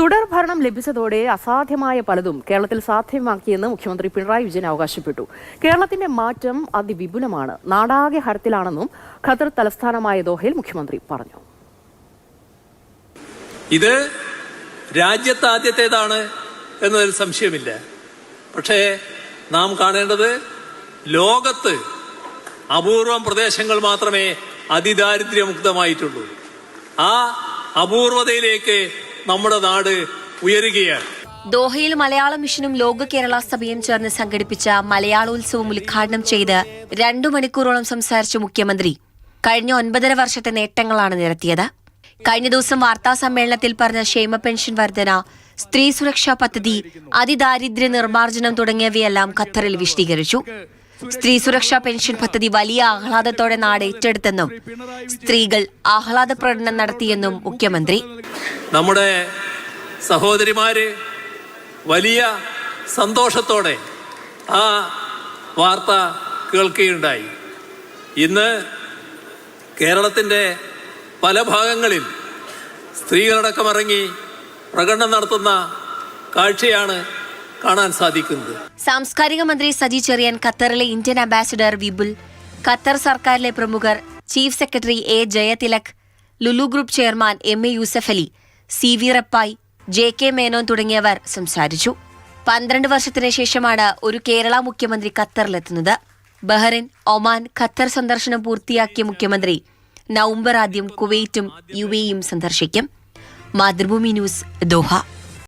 തുടർഭരണം ലഭിച്ചതോടെ അസാധ്യമായ പലതും കേരളത്തിൽ സാധ്യമാക്കിയെന്ന് മുഖ്യമന്ത്രി പിണറായി വിജയൻ അവകാശപ്പെട്ടു. കേരളത്തിന്റെ മാറ്റം അതിവിപുലമാണ്, നാടാകെ ഹരത്തിലാണെന്നും ഖത്തർ തലസ്ഥാനമായ ദോഹയിൽ മുഖ്യമന്ത്രി പറഞ്ഞു. ഇത് രാജ്യത്ത് ആദ്യത്തേതാണ് എന്നതിൽ സംശയമില്ല. പക്ഷേ നാം കാണേണ്ടത് ലോകത്ത് അപൂർവം പ്രദേശങ്ങൾ മാത്രമേ അതിദാരിദ്ര്യമുക്തമായിട്ടുള്ളൂ. ആ അപൂർവതയിലേക്ക് നമ്മുടെ നാട് ഉയരുകയാണ്. ദോഹയിൽ മലയാള മിഷനും ലോക കേരള സഭയും ചേർന്ന് സംഘടിപ്പിച്ച മലയാളോത്സവം ഉദ്ഘാടനം ചെയ്ത് 2 മണിക്കൂറോളം സംസാരിച്ച മുഖ്യമന്ത്രി കഴിഞ്ഞ 9.5 വർഷത്തെ നേട്ടങ്ങളാണ് നിരത്തിയത്. കഴിഞ്ഞ ദിവസം വാർത്താ സമ്മേളനത്തിൽ പറഞ്ഞ ക്ഷേമ പെൻഷൻ വർധന, സ്ത്രീ സുരക്ഷാ പദ്ധതി, അതിദാരിദ്ര്യ നിർമ്മാർജ്ജനം തുടങ്ങിയവയെല്ലാം ഖത്തറിൽ വിശദീകരിച്ചു. സ്ത്രീ സുരക്ഷാ പെൻഷൻ പദ്ധതി വലിയ ആഹ്ലാദത്തോടെ നാട് ഏറ്റെടുത്തെന്നും സ്ത്രീകൾ ആഹ്ലാദ പ്രകടനം നടത്തിയെന്നും മുഖ്യമന്ത്രി. നമ്മുടെ സഹോദരിമാര് വലിയ സന്തോഷത്തോടെ ആ വാർത്ത കേൾക്കുകയുണ്ടായി. ഇന്ന് കേരളത്തിന്റെ പല ഭാഗങ്ങളിൽ സ്ത്രീകളടക്കം ഇറങ്ങി പ്രകടനം നടത്തുന്ന കാഴ്ചയാണ് കാണാൻ സാധിക്കുന്നത്. സാംസ്കാരിക മന്ത്രി സജി ചെറിയാൻ, ഖത്തറിലെ ഇന്ത്യൻ അംബാസിഡർ വിപുൽ, ഖത്തർ സർക്കാരിലെ പ്രമുഖർ, chief secretary A Jayathilak, Lulu group chairman M A. Yusuff Ali, CV Rappai, JK Menon തുടങ്ങിയവർ സംസാരിച്ചു. 12 വർഷത്തിന് ശേഷമാണ് ഒരു കേരള മുഖ്യമന്ത്രി ഖത്തറിലെത്തുന്നത്. ബഹ്റൈൻ, ഒമാൻ, ഖത്തർ സന്ദർശനം പൂർത്തിയാക്കിയ മുഖ്യമന്ത്രി നവംബർ ആദ്യം കുവൈറ്റും UAEയും സന്ദർശിക്കും. Mathrubhumi news, Doha.